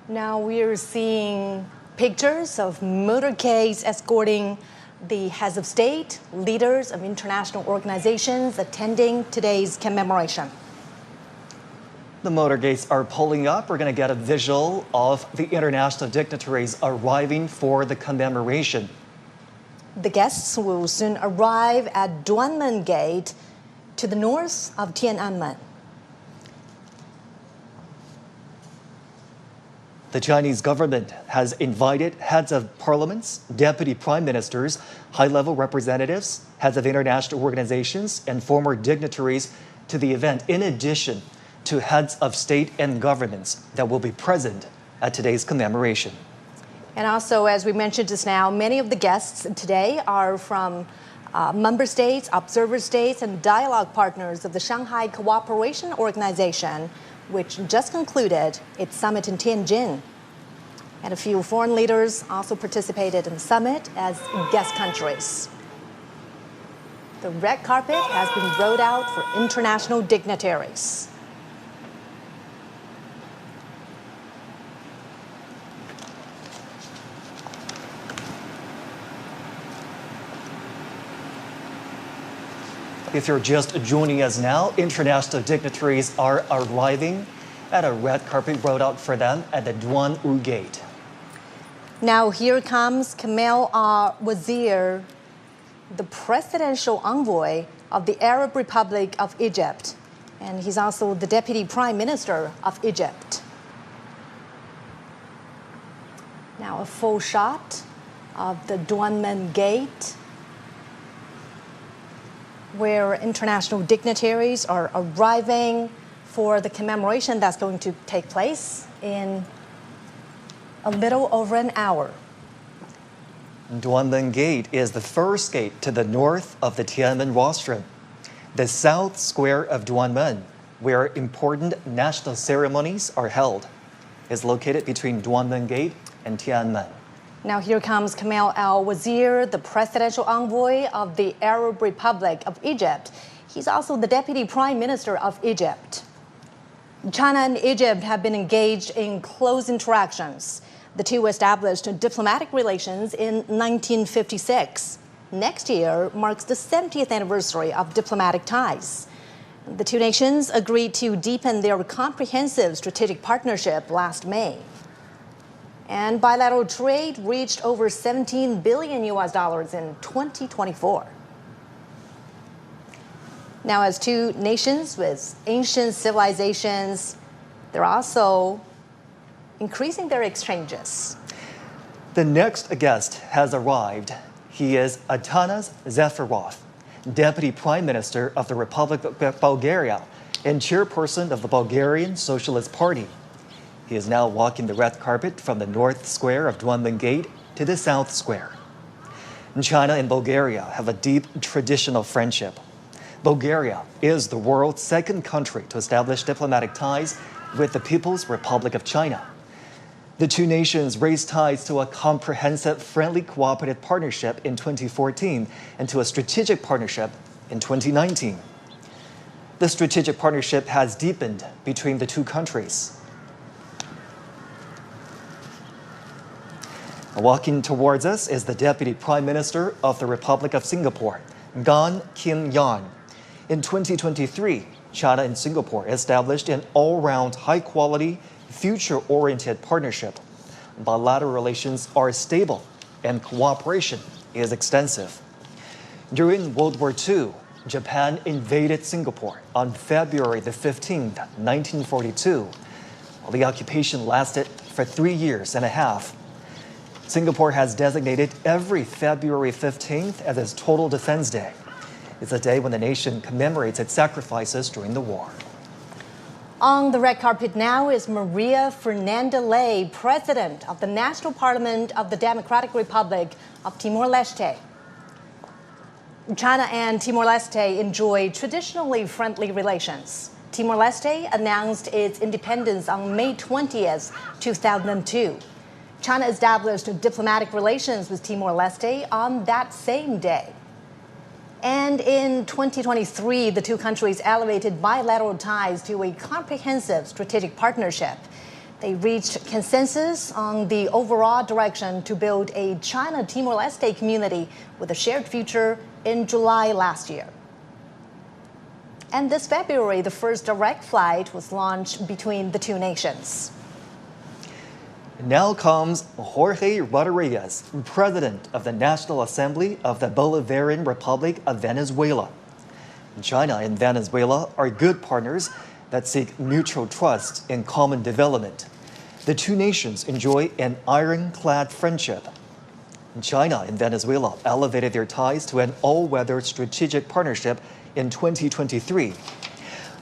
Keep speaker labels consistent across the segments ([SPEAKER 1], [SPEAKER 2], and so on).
[SPEAKER 1] Now we're seeing pictures of motorcades escorting the heads of state, leaders of international organizations attending today's commemoration.
[SPEAKER 2] The motorcades are pulling up. We're going to get a visual of the international dignitaries arriving for the commemoration.
[SPEAKER 1] The guests will soon arrive at Duanmen Gate to the north of Tiananmen.
[SPEAKER 2] The Chinese government has invited heads of parliaments, deputy prime ministers, high-level representatives, heads of international organizations, and former dignitaries to the event, in addition to heads of state and governments that will be present at today's commemoration.
[SPEAKER 1] And also, as we mentioned just now, many of the guests today are from member states, observer states, and dialogue partners of the Shanghai Cooperation Organization, which just concluded its summit in Tianjin. And a few foreign leaders also participated in the summit as guest countries. The red carpet has been rolled out for international dignitaries.
[SPEAKER 2] If you're just joining us now, international dignitaries are arriving at a red carpet rolled out for them at the Duanmen Gate.
[SPEAKER 1] Now here comes Kamel al-Wazir, the presidential envoy of the Arab Republic of Egypt, and he's also the deputy prime minister of Egypt. Now a full shot of the Duanmen Gate, where international dignitaries are arriving for the commemoration that's going to take place in a little over an hour.
[SPEAKER 2] Duanmen Gate is the first gate to the north of the Tiananmen rostrum. The south square of Duanmen, where important national ceremonies are held, is located between Duanmen Gate and Tiananmen.
[SPEAKER 1] Now here comes Kamel al-Wazir, the presidential envoy of the Arab Republic of Egypt. He's also the deputy prime minister of Egypt. China and Egypt have been engaged in close interactions. The two established diplomatic relations in 1956. Next year marks the 70th anniversary of diplomatic ties. The two nations agreed to deepen their comprehensive strategic partnership last May. And bilateral trade reached over $17 billion in 2024. Now, as two nations with ancient civilizations, they're also increasing their exchanges.
[SPEAKER 2] The next guest has arrived. He is Atanas Zafarov, Deputy Prime Minister of the Republic of Bulgaria and chairperson of the Bulgarian Socialist Party. He is now walking the red carpet from the north square of Duanmen Gate to the south square. China and Bulgaria have a deep traditional friendship. Bulgaria is the world's second country to establish diplomatic ties with the People's Republic of China. The two nations raised ties to a comprehensive, friendly, cooperative partnership in 2014 and to a strategic partnership in 2019. The strategic partnership has deepened between the two countries. Walking towards us is the Deputy Prime Minister of the Republic of Singapore, Gan Kim Yan. In 2023, China and Singapore established an all-round, high-quality, future-oriented partnership. Bilateral relations are stable and cooperation is extensive. During World War II, Japan invaded Singapore on February the 15th, 1942. While the occupation lasted for 3 years and a half. Singapore has designated every February 15th as its Total Defense Day. It's a day when the nation commemorates its sacrifices during the war.
[SPEAKER 1] On the red carpet now is Maria Fernanda Ley, President of the National Parliament of the Democratic Republic of Timor-Leste. China and Timor-Leste enjoy traditionally friendly relations. Timor-Leste announced its independence on May 20th, 2002. China established diplomatic relations with Timor-Leste on that same day. And in 2023, the two countries elevated bilateral ties to a comprehensive strategic partnership. They reached consensus on the overall direction to build a China-Timor-Leste community with a shared future in July last year. And this February, the first direct flight was launched between the two nations.
[SPEAKER 2] Now comes Jorge Rodriguez, President of the National Assembly of the Bolivarian Republic of Venezuela. China and Venezuela are good partners that seek mutual trust and common development. The two nations enjoy an ironclad friendship. China and Venezuela elevated their ties to an all-weather strategic partnership in 2023.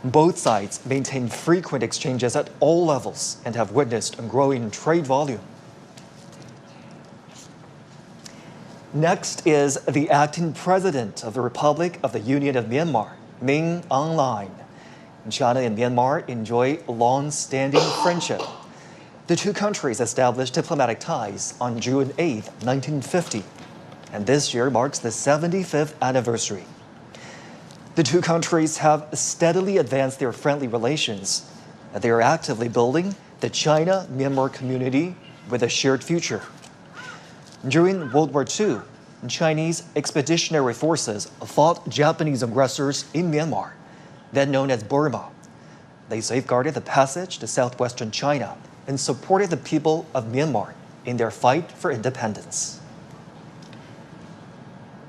[SPEAKER 2] Both sides maintain frequent exchanges at all levels and have witnessed a growing trade volume. Next is the acting president of the Republic of the Union of Myanmar, Min Aung Hlaing. China and Myanmar enjoy long-standing friendship. The two countries established diplomatic ties on June 8, 1950, and this year marks the 75th anniversary. The two countries have steadily advanced their friendly relations. They are actively building the China-Myanmar community with a shared future. During World War II, Chinese expeditionary forces fought Japanese aggressors in Myanmar, then known as Burma. They safeguarded the passage to southwestern China and supported the people of Myanmar in their fight for independence.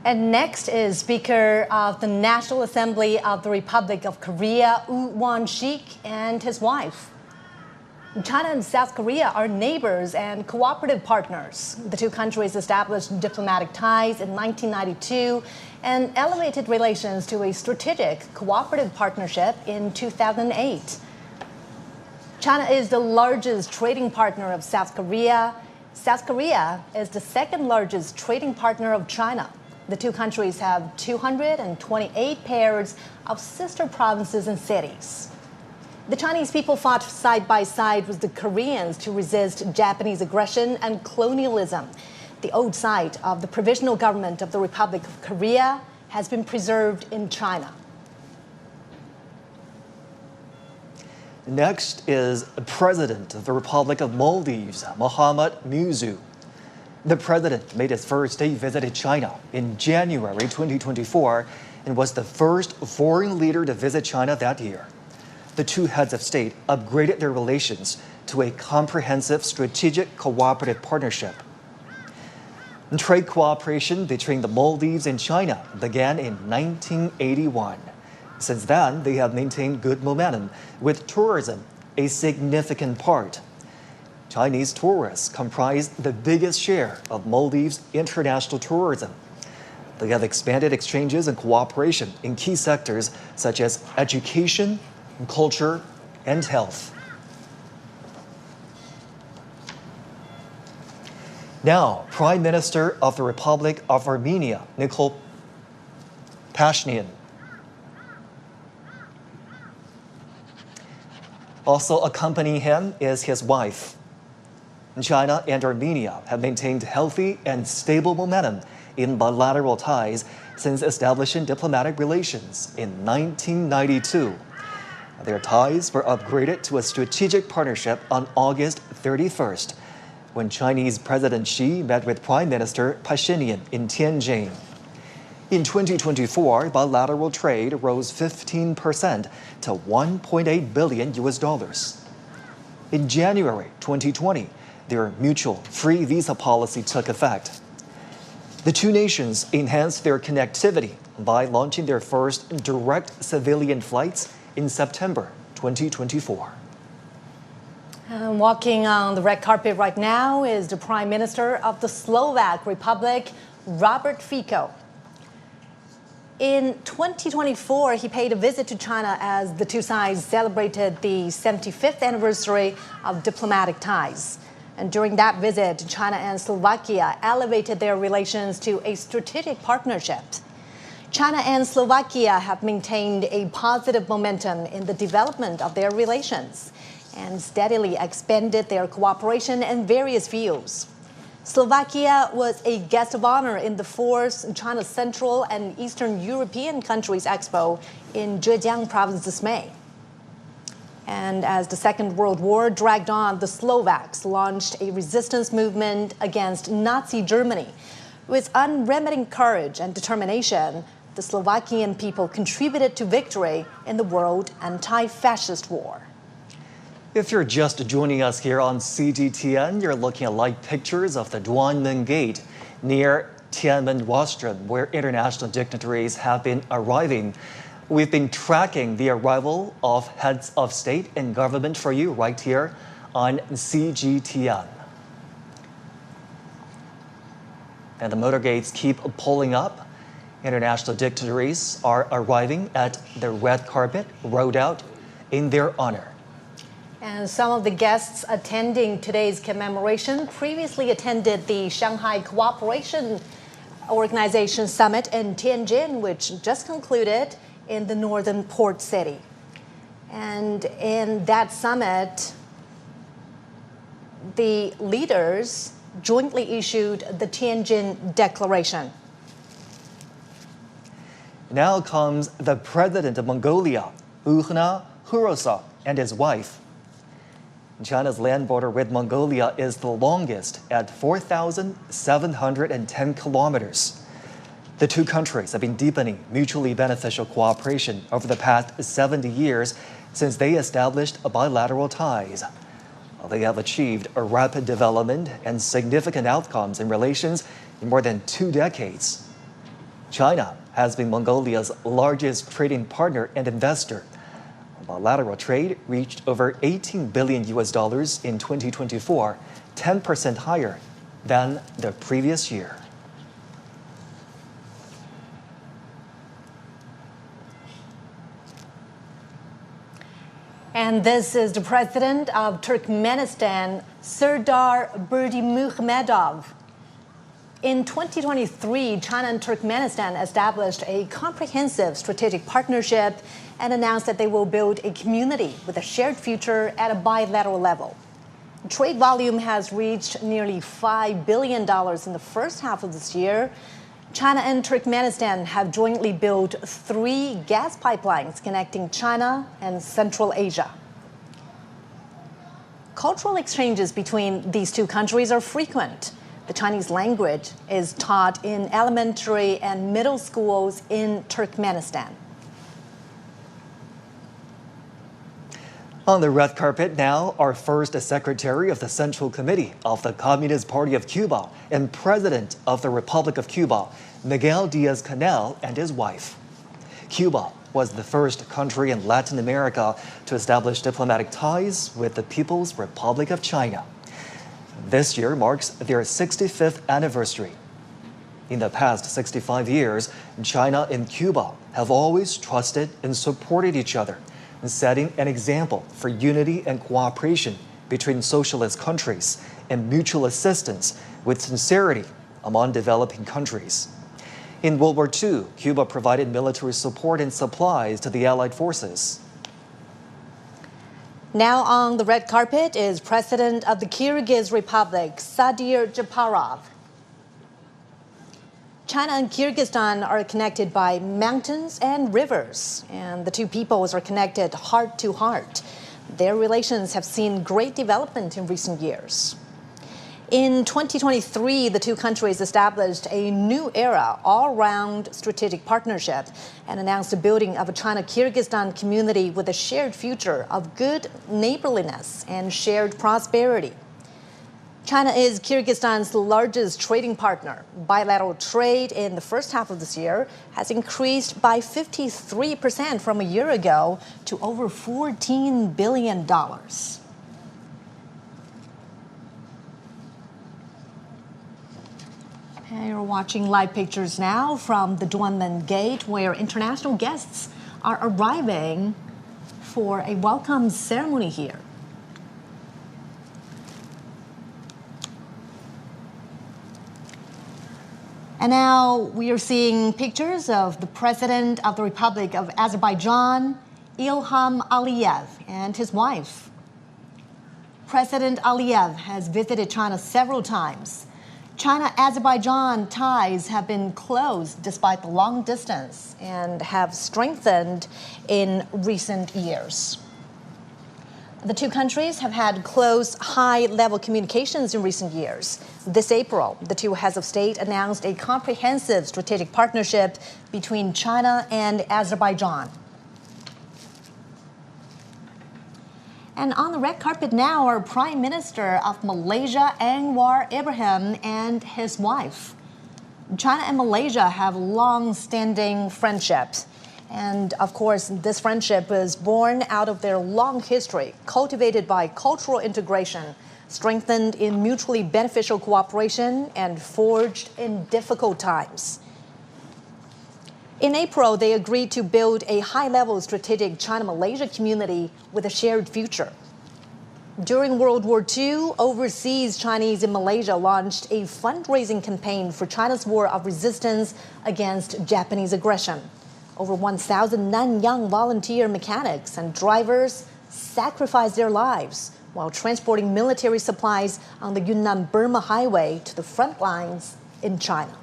[SPEAKER 1] And next is Speaker of the National Assembly of the Republic of Korea, Woo Won-sik, and his wife. China and South Korea are neighbors and cooperative partners. The two countries established diplomatic ties in 1992 and elevated relations to a strategic cooperative partnership in 2008. China is the largest trading partner of South Korea. South Korea is the second largest trading partner of China. The two countries have 228 pairs of sister provinces and cities. The Chinese people fought side by side with the Koreans to resist Japanese aggression and colonialism. The old site of the Provisional Government of the Republic of Korea has been preserved in China.
[SPEAKER 2] Next is President of the Republic of Maldives, Mohamed Muizzu. The president made his first state visit to China in January 2024 and was the first foreign leader to visit China that year. The two heads of state upgraded their relations to a comprehensive strategic cooperative partnership. Trade cooperation between the Maldives and China began in 1981. Since then, they have maintained good momentum, with tourism a significant part. Chinese tourists comprise the biggest share of Maldives' international tourism. They have expanded exchanges and cooperation in key sectors such as education, culture, and health. Now, Prime Minister of the Republic of Armenia, Nikol Pashinyan. Also accompanying him is his wife. China and Armenia have maintained healthy and stable momentum in bilateral ties since establishing diplomatic relations in 1992. Their ties were upgraded to a strategic partnership on August 31st, when Chinese President Xi met with Prime Minister Pashinyan in Tianjin. In 2024, bilateral trade rose 15% to $1.8 billion. In January 2020, their mutual free visa policy took effect. The two nations enhanced their connectivity by launching their first direct civilian flights in September 2024.
[SPEAKER 1] Walking on the red carpet right now is the Prime Minister of the Slovak Republic, Robert Fico. In 2024, he paid a visit to China as the two sides celebrated the 75th anniversary of diplomatic ties. And during that visit, China and Slovakia elevated their relations to a strategic partnership. China and Slovakia have maintained a positive momentum in the development of their relations and steadily expanded their cooperation in various fields. Slovakia was a guest of honor in the fourth China Central and Eastern European Countries Expo in Zhejiang Province this May. And as the Second World War dragged on, the Slovaks launched a resistance movement against Nazi Germany. With unremitting courage and determination, the Slovakian people contributed to victory in the World Anti-Fascist War.
[SPEAKER 2] If you're just joining us here on CGTN, you're looking at live pictures of the Duanmen Gate near Tiananmen Rostrum, where international dignitaries have been arriving. We've been tracking the arrival of heads of state and government for you right here on CGTN. And the motorcades keep pulling up. International dignitaries are arriving at the red carpet rolled out in their honor.
[SPEAKER 1] And some of the guests attending today's commemoration previously attended the Shanghai Cooperation Organization Summit in Tianjin, which just concluded in the northern port city. And in that summit, the leaders jointly issued the Tianjin Declaration.
[SPEAKER 2] Now comes the president of Mongolia, Ukhna Hurosa, and his wife. China's land border with Mongolia is the longest at 4,710 kilometers. The two countries have been deepening mutually beneficial cooperation over the past 70 years since they established bilateral ties. They have achieved a rapid development and significant outcomes in relations in more than 2 decades. China has been Mongolia's largest trading partner and investor. Bilateral trade reached over $18 billion in 2024, 10% higher than the previous year.
[SPEAKER 1] And this is the president of Turkmenistan, Serdar Berdimuhamedov. In 2023, China and Turkmenistan established a comprehensive strategic partnership and announced that they will build a community with a shared future at a bilateral level. Trade volume has reached nearly $5 billion in the first half of this year. China and Turkmenistan have jointly built 3 gas pipelines connecting China and Central Asia. Cultural exchanges between these two countries are frequent. The Chinese language is taught in elementary and middle schools in Turkmenistan.
[SPEAKER 2] On the red carpet now, our first Secretary of the Central Committee of the Communist Party of Cuba and President of the Republic of Cuba, Miguel Diaz-Canel, and his wife. Cuba was the first country in Latin America to establish diplomatic ties with the People's Republic of China. This year marks their 65th anniversary. In the past 65 years, China and Cuba have always trusted and supported each other, setting an example for unity and cooperation between socialist countries and mutual assistance with sincerity among developing countries. In World War II, Cuba provided military support and supplies to the Allied forces.
[SPEAKER 1] Now on the red carpet is President of the Kyrgyz Republic, Sadir Japarov. China and Kyrgyzstan are connected by mountains and rivers, and the two peoples are connected heart to heart. Their relations have seen great development in recent years. In 2023, the two countries established a new era all-round strategic partnership and announced the building of a China-Kyrgyzstan community with a shared future of good neighborliness and shared prosperity. China is Kyrgyzstan's largest trading partner. Bilateral trade in the first half of this year has increased by 53% from a year ago to over $14 billion. And you're watching live pictures now from the Duanmen Gate, where international guests are arriving for a welcome ceremony here. And now we are seeing pictures of the President of the Republic of Azerbaijan, Ilham Aliyev, and his wife. President Aliyev has visited China several times. China-Azerbaijan ties have been close despite the long distance and have strengthened in recent years. The two countries have had close, high-level communications in recent years. This April, the two heads of state announced a comprehensive strategic partnership between China and Azerbaijan. And on the red carpet now are Prime Minister of Malaysia, Anwar Ibrahim, and his wife. China and Malaysia have long-standing friendships. And of course, this friendship is born out of their long history, cultivated by cultural integration, strengthened in mutually beneficial cooperation, and forged in difficult times. In April, they agreed to build a high-level strategic China-Malaysia community with a shared future. During World War II, overseas Chinese in Malaysia launched a fundraising campaign for China's war of resistance against Japanese aggression. Over 1,000 non-young volunteer mechanics and drivers sacrificed their lives while transporting military supplies on the Yunnan-Burma highway to the front lines in China.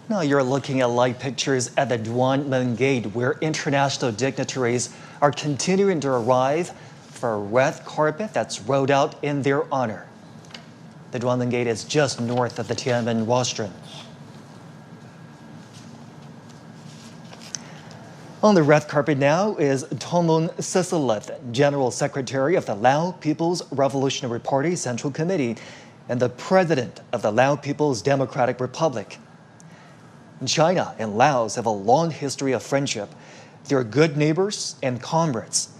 [SPEAKER 2] Now you're looking at live pictures at the Duanmen Gate, where international dignitaries are continuing to arrive for a red carpet that's rolled out in their honor. The Duanmen Gate is just north of the Tiananmen rostrum. On the red carpet now is Tonglun Sisilith, General Secretary of the Lao People's Revolutionary Party Central Committee and the President of the Lao People's Democratic Republic. China and Laos have a long history of friendship. They're good neighbors and comrades.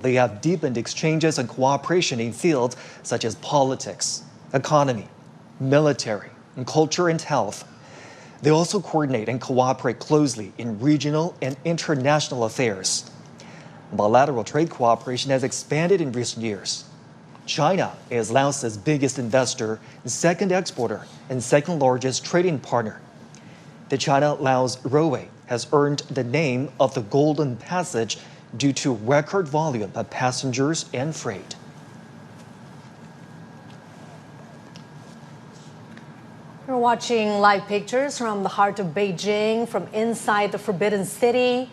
[SPEAKER 2] They have deepened exchanges and cooperation in fields such as politics, economy, military, and culture and health. They also coordinate and cooperate closely in regional and international affairs. Bilateral trade cooperation has expanded in recent years. China is Laos's biggest investor, second exporter, and second largest trading partner. The China-Laos Railway has earned the name of the Golden Passage due to record volume of passengers and freight.
[SPEAKER 1] You're watching live pictures from the heart of Beijing, from inside the Forbidden City,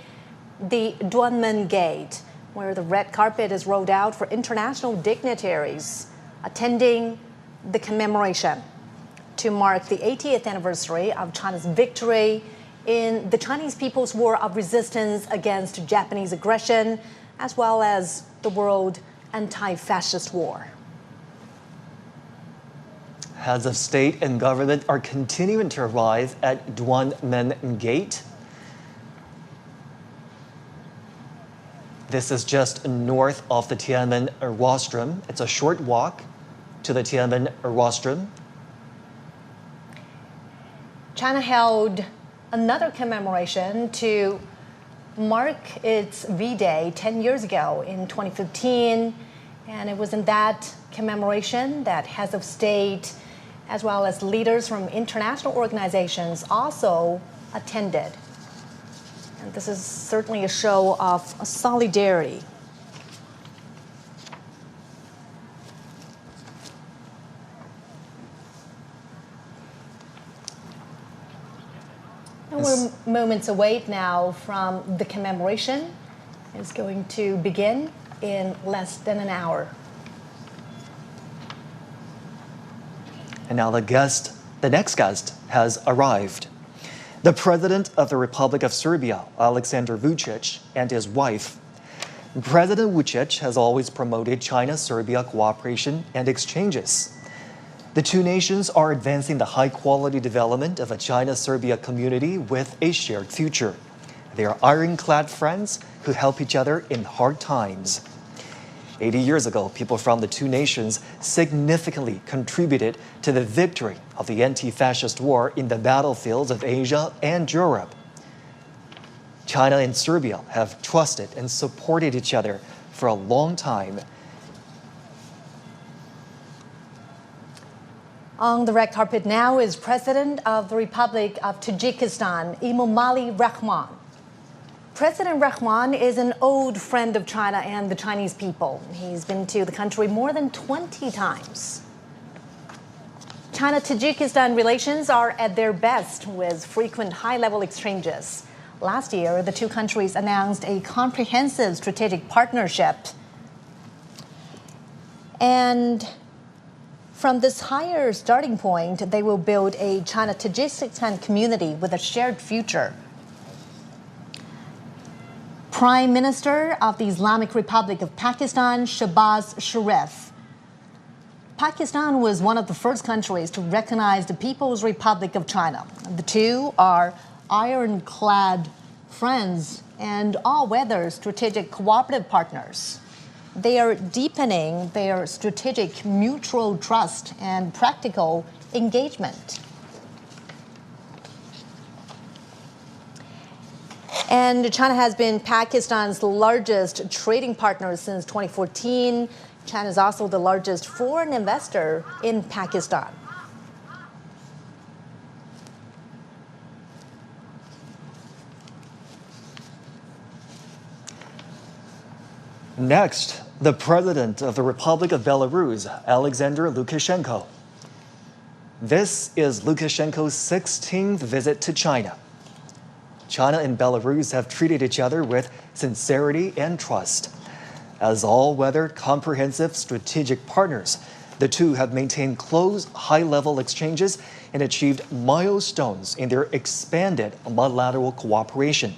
[SPEAKER 1] the Duanmen Gate, where the red carpet is rolled out for international dignitaries attending the commemoration to mark the 80th anniversary of China's victory in the Chinese People's War of Resistance against Japanese aggression, as well as the World Anti-Fascist War.
[SPEAKER 2] Heads of state and government are continuing to arrive at Duanmen Gate. This is just north of the Tiananmen rostrum. It's a short walk to the Tiananmen rostrum.
[SPEAKER 1] China held another commemoration to mark its V-Day 10 years ago in 2015. And it was in that commemoration that heads of state, as well as leaders from international organizations, also attended. And this is certainly a show of solidarity. And we're moments away now from the commemoration. It's going to begin in less than an hour.
[SPEAKER 2] And now the next guest has arrived. The President of the Republic of Serbia, Aleksandar Vučić, and his wife. President Vučić has always promoted China-Serbia cooperation and exchanges. The two nations are advancing the high-quality development of a China-Serbia community with a shared future. They are ironclad friends who help each other in hard times. 80 years ago, people from the two nations significantly contributed to the victory of the anti-fascist war in the battlefields of Asia and Europe. China and Serbia have trusted and supported each other for a long time.
[SPEAKER 1] On the red carpet now is President of the Republic of Tajikistan, Emomali Rahmon. President Rahmon is an old friend of China and the Chinese people. He's been to the country more than 20 times. China-Tajikistan relations are at their best with frequent high-level exchanges. Last year, the two countries announced a comprehensive strategic partnership. And from this higher starting point, they will build a China-Tajikistan community with a shared future. Prime Minister of the Islamic Republic of Pakistan, Shahbaz Sharif. Pakistan was one of the first countries to recognize the People's Republic of China. The two are ironclad friends and all-weather strategic cooperative partners. They are deepening their strategic mutual trust and practical engagement. And China has been Pakistan's largest trading partner since 2014. China is also the largest foreign investor in Pakistan.
[SPEAKER 2] Next, the President of the Republic of Belarus, Alexander Lukashenko. This is Lukashenko's 16th visit to China. China and Belarus have treated each other with sincerity and trust. As all-weather, comprehensive strategic partners, the two have maintained close, high-level exchanges and achieved milestones in their expanded bilateral cooperation.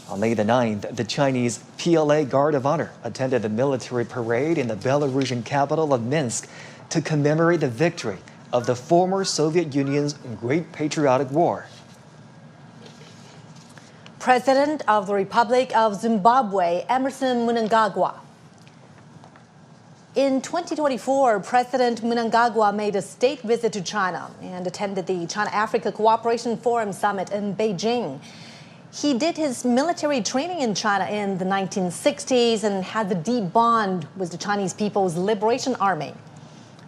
[SPEAKER 2] On May the 9th, the Chinese PLA Guard of Honor attended the military parade in the Belarusian capital of Minsk to commemorate the victory of the former Soviet Union's Great Patriotic War.
[SPEAKER 1] President of the Republic of Zimbabwe, Emmerson Mnangagwa. In 2024, President Mnangagwa made a state visit to China and attended the China-Africa Cooperation Forum Summit in Beijing. He did his military training in China in the 1960s and had a deep bond with the Chinese People's Liberation Army.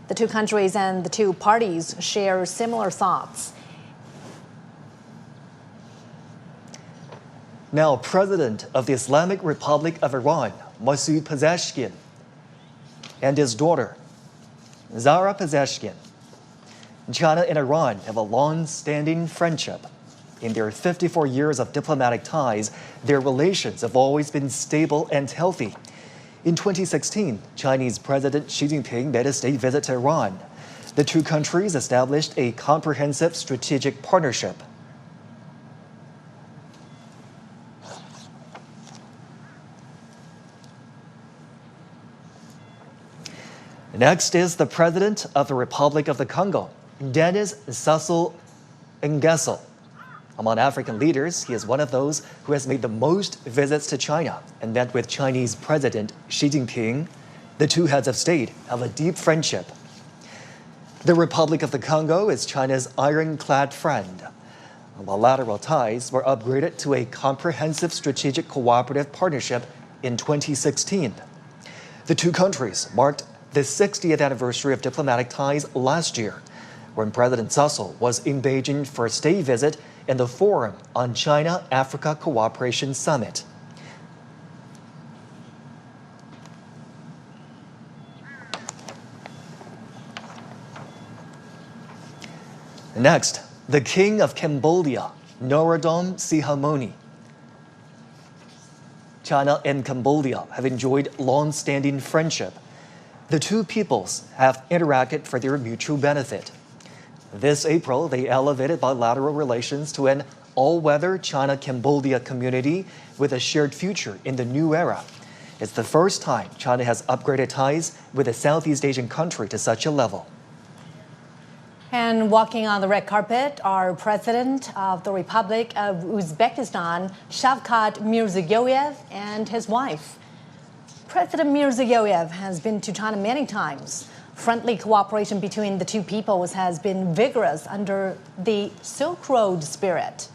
[SPEAKER 1] The two countries and the two parties share similar thoughts.
[SPEAKER 2] Now, President of the Islamic Republic of Iran, Masoud Pezeshkian, and his daughter, Zahra Pezeshkian. China and Iran have a long-standing friendship. In their 54 years of diplomatic ties, their relations have always been stable and healthy. In 2016, Chinese President Xi Jinping made a state visit to Iran. The two countries established a comprehensive strategic partnership. Next is the President of the Republic of the Congo, Denis Sassou Nguesso. Among African leaders, he is one of those who has made the most visits to China and met with Chinese President Xi Jinping. The two heads of state have a deep friendship. The Republic of the Congo is China's ironclad friend. Bilateral ties were upgraded to a comprehensive strategic cooperative partnership in 2016. The two countries marked the 60th anniversary of diplomatic ties last year, when President Sassou was in Beijing for a state visit in the Forum on China-Africa Cooperation Summit. Next, the King of Cambodia, Norodom Sihamoni. China and Cambodia have enjoyed long-standing friendship. The two peoples have interacted for their mutual benefit. This April, they elevated bilateral relations to an all-weather China-Cambodia community with a shared future in the new era. It's the first time China has upgraded ties with a Southeast Asian country to such a level.
[SPEAKER 1] And walking on the red carpet are President of the Republic of Uzbekistan, Shavkat Mirziyoyev, and his wife. President Mirziyoyev has been to China many times. Friendly cooperation between the two peoples has been vigorous under the Silk Road spirit.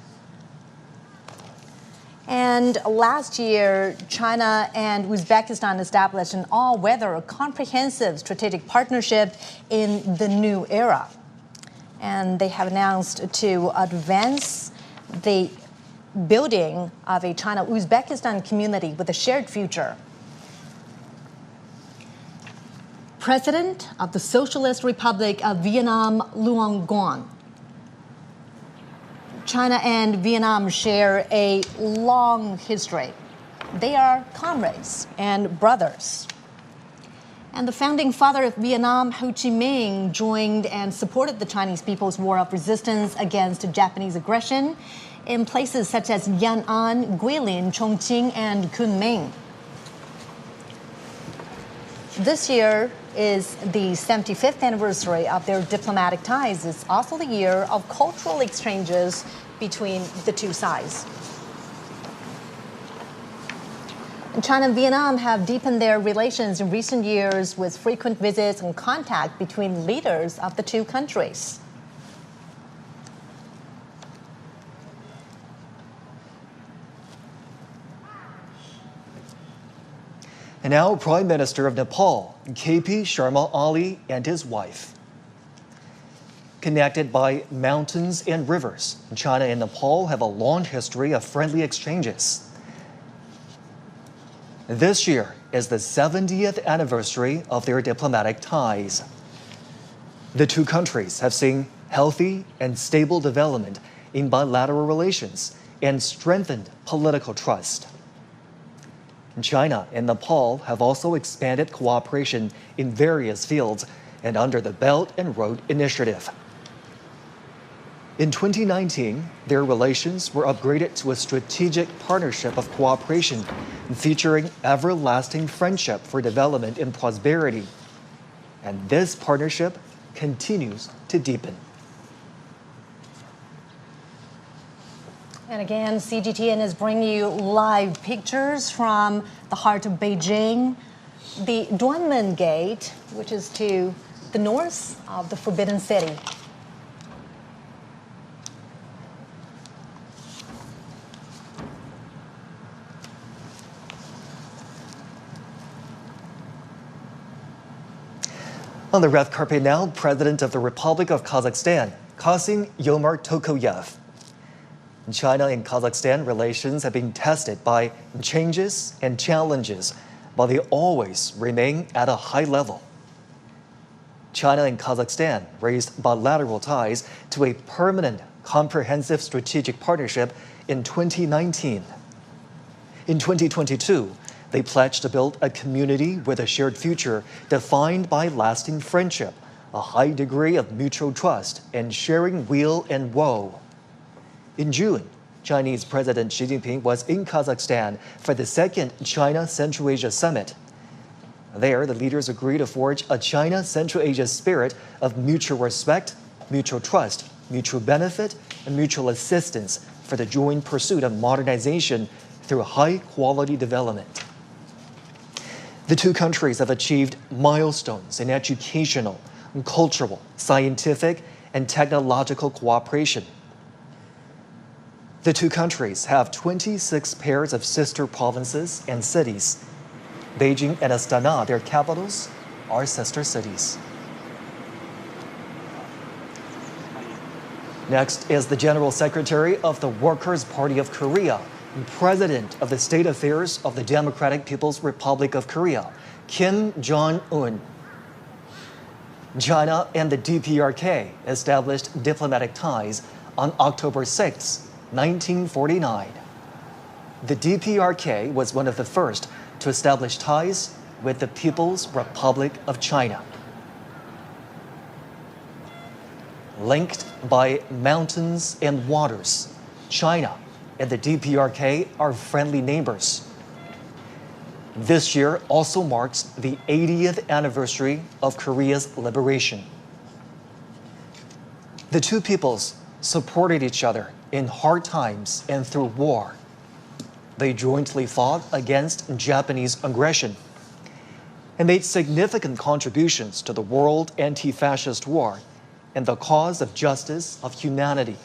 [SPEAKER 1] And last year, China and Uzbekistan established an all-weather comprehensive strategic partnership in the new era. And they have announced to advance the building of a China-Uzbekistan community with a shared future. President of the Socialist Republic of Vietnam, Luong Quan. China and Vietnam share a long history. They are comrades and brothers. And the founding father of Vietnam, Ho Chi Minh, joined and supported the Chinese People's War of Resistance against Japanese aggression in places such as Yan An, Guilin, Chongqing, and Kunming. This year is the 75th anniversary of their diplomatic ties. It's also the year of cultural exchanges between the two sides. China and Vietnam have deepened their relations in recent years with frequent visits and contact between leaders of the two countries.
[SPEAKER 2] And now, Prime Minister of Nepal, KP Sharma Ali, and his wife. Connected by mountains and rivers, China and Nepal have a long history of friendly exchanges. This year is the 70th anniversary of their diplomatic ties. The two countries have seen healthy and stable development in bilateral relations and strengthened political trust. China and Nepal have also expanded cooperation in various fields and under the Belt and Road Initiative. In 2019, their relations were upgraded to a strategic partnership of cooperation featuring everlasting friendship for development and prosperity. And this partnership continues to deepen.
[SPEAKER 1] And again, CGTN is bringing you live pictures from the heart of Beijing, the Duanmen Gate, which is to the north of the Forbidden City.
[SPEAKER 2] On the red carpet now, President of the Republic of Kazakhstan, Kassym-Jomart Tokayev. China and Kazakhstan relations have been tested by changes and challenges, but they always remain at a high level. China and Kazakhstan raised bilateral ties to a permanent, comprehensive strategic partnership in 2019. In 2022, they pledged to build a community with a shared future defined by lasting friendship, a high degree of mutual trust, and sharing weal and woe. In June, Chinese President Xi Jinping was in Kazakhstan for the second China-Central Asia Summit. There, the leaders agreed to forge a China-Central Asia spirit of mutual respect, mutual trust, mutual benefit, and mutual assistance for the joint pursuit of modernization through high-quality development. The two countries have achieved milestones in educational, cultural, scientific, and technological cooperation. The two countries have 26 pairs of sister provinces and cities. Beijing and Astana, their capitals, are sister cities. Next is the General Secretary of the Workers' Party of Korea, and President of the State Affairs of the Democratic People's Republic of Korea, Kim Jong-un. China and the DPRK established diplomatic ties on October 6, 1949. The DPRK was one of the first to establish ties with the People's Republic of China. Linked by mountains and waters, China and the DPRK are friendly neighbors. This year also marks the 80th anniversary of Korea's liberation. The two peoples supported each other in hard times and through war. They jointly fought against Japanese aggression and made significant contributions to the World Anti-Fascist War and the cause of justice of humanity.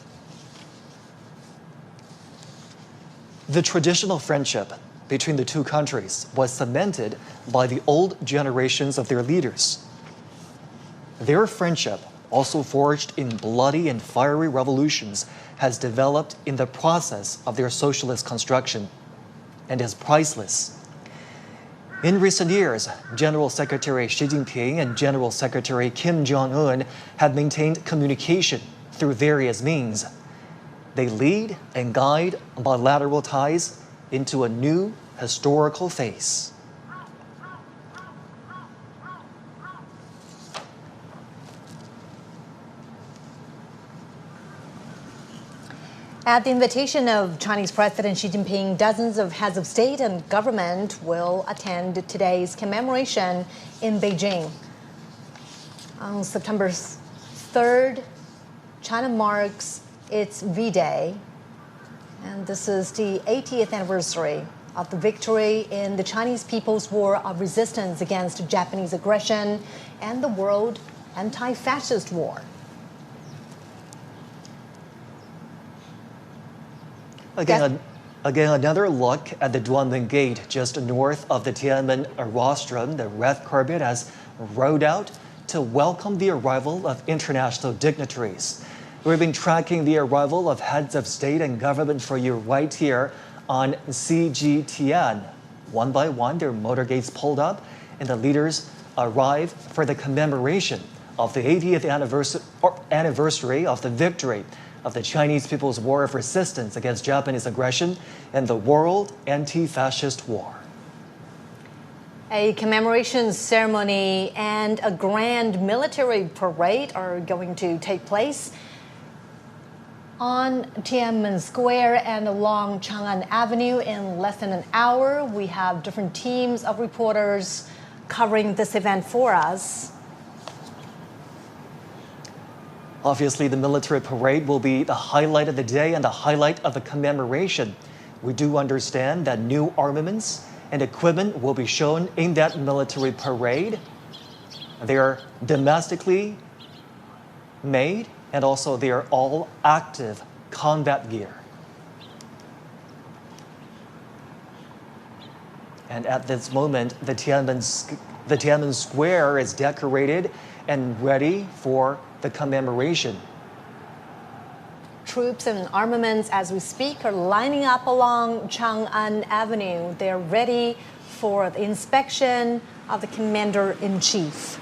[SPEAKER 2] The traditional friendship between the two countries was cemented by the old generations of their leaders. Their friendship, also forged in bloody and fiery revolutions, has developed in the process of their socialist construction and is priceless. In recent years, General Secretary Xi Jinping and General Secretary Kim Jong-un have maintained communication through various means. They lead and guide bilateral ties into a new historical phase.
[SPEAKER 1] At the invitation of Chinese President Xi Jinping, dozens of heads of state and government will attend today's commemoration in Beijing. On September 3rd, China marks its V-Day, and this is the 80th anniversary of the victory in the Chinese People's War of Resistance against Japanese aggression and the World Anti-Fascist War.
[SPEAKER 2] Again, another look at the Duanmen Gate just north of the Tiananmen rostrum. The red carpet has rolled out to welcome the arrival of international dignitaries. We've been tracking the arrival of heads of state and government for you right here on CGTN. One by one, their motorcades pulled up, and the leaders arrive for the commemoration of the 80th anniversary of the victory of the Chinese People's War of Resistance against Japanese aggression and the World Anti-Fascist War.
[SPEAKER 1] A commemoration ceremony and a grand military parade are going to take place on Tiananmen Square and along Chang'an Avenue in less than an hour. We have different teams of reporters covering this event for us.
[SPEAKER 2] Obviously, the military parade will be the highlight of the day and the highlight of the commemoration. We do understand that new armaments and equipment will be shown in that military parade. They are domestically made, and also they are all active combat gear. And at this moment, the Tiananmen Square is decorated and ready for the commemoration.
[SPEAKER 1] Troops and armaments, as we speak, are lining up along Chang'an Avenue. They're ready for the inspection of the Commander-in-Chief.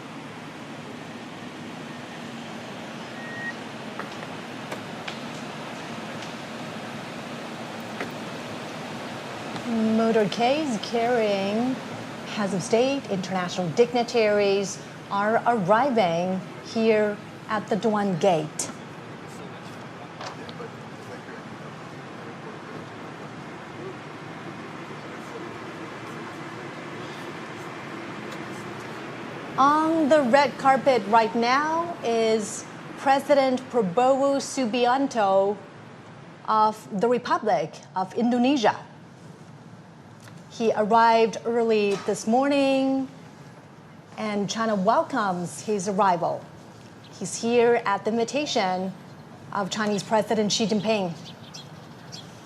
[SPEAKER 1] Motorcades carrying heads of state, international dignitaries are arriving here at the Duanmen Gate. On the red carpet right now is President Prabowo Subianto of the Republic of Indonesia. He arrived early this morning, and China welcomes his arrival. He's here at the invitation of Chinese President Xi Jinping.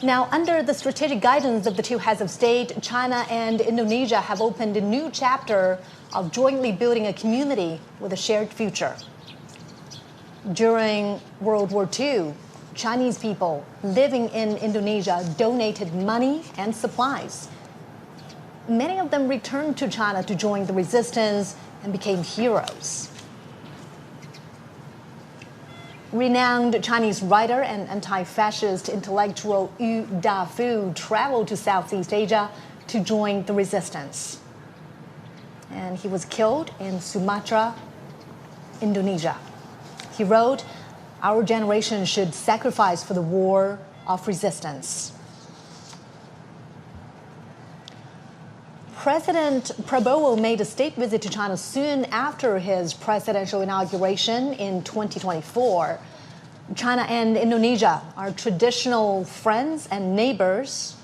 [SPEAKER 1] Now, under the strategic guidance of the two heads of state, China and Indonesia have opened a new chapter of jointly building a community with a shared future. During World War II, Chinese people living in Indonesia donated money and supplies. Many of them returned to China to join the resistance and became heroes. Renowned Chinese writer and anti-fascist intellectual Yu Dafu traveled to Southeast Asia to join the resistance. And he was killed in Sumatra, Indonesia. He wrote, "Our generation should sacrifice for the war of resistance." President Prabowo made a state visit to China soon after his presidential inauguration in 2024. China and Indonesia are traditional friends and neighbors.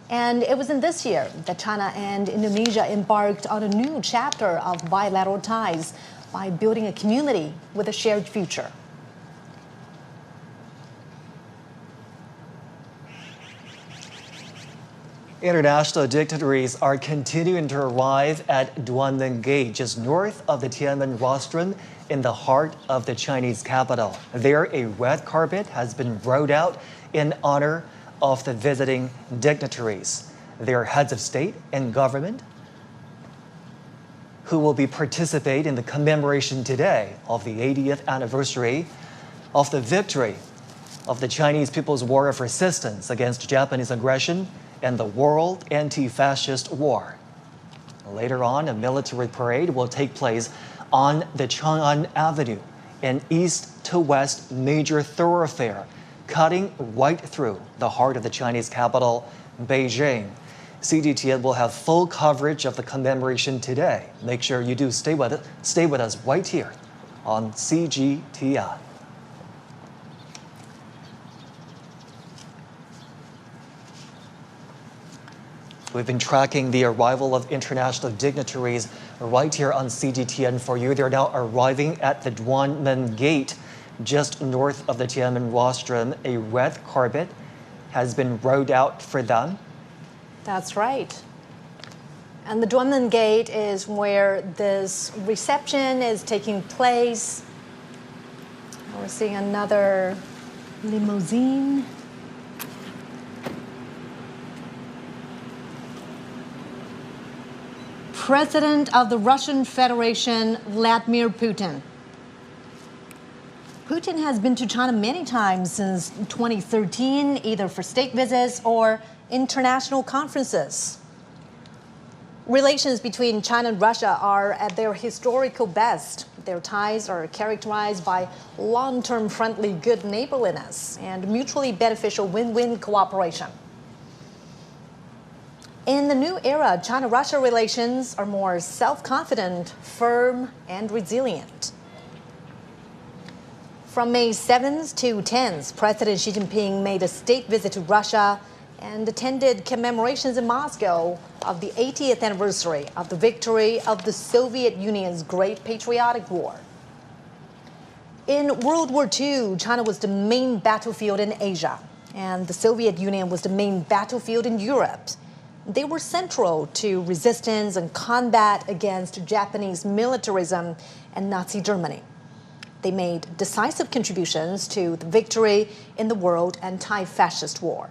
[SPEAKER 1] And it was in this year that China and Indonesia embarked on a new chapter of bilateral ties by building a community with a shared future.
[SPEAKER 2] International dignitaries are continuing to arrive at Duanmen Gate, just north of the Tiananmen rostrum in the heart of the Chinese capital. There, a red carpet has been rolled out in honor of the visiting dignitaries. They are heads of state and government, who will be participating in the commemoration today of the 80th anniversary of the victory of the Chinese People's War of Resistance against Japanese aggression and the World Anti-Fascist War. Later on, a military parade will take place on the Chang'an Avenue, an east-to-west major thoroughfare cutting right through the heart of the Chinese capital, Beijing. CGTN will have full coverage of the commemoration today. Make sure you do stay with us right here on CGTN. We've been tracking the arrival of international dignitaries right here on CGTN for you. They're now arriving at the Duanmen gate just north of the Tiananmen rostrum. A red carpet has been rolled out for them.
[SPEAKER 1] That's right. And the Duanmen gate is where this reception is taking place. We're seeing another limousine. President of the Russian Federation, Vladimir Putin. Putin has been to China many times since 2013, either for state visits or international conferences. Relations between China and Russia are at their historical best. Their ties are characterized by long-term friendly good neighborliness and mutually beneficial win-win cooperation. In the new era, China-Russia relations are more self-confident, firm, and resilient. From May 7th to 10th, President Xi Jinping made a state visit to Russia and attended commemorations in Moscow of the 80th anniversary of the victory of the Soviet Union's Great Patriotic War. In World War II, China was the main battlefield in Asia, and the Soviet Union was the main battlefield in Europe. They were central to resistance and combat against Japanese militarism and Nazi Germany. They made decisive contributions to the victory in the World Anti-Fascist War.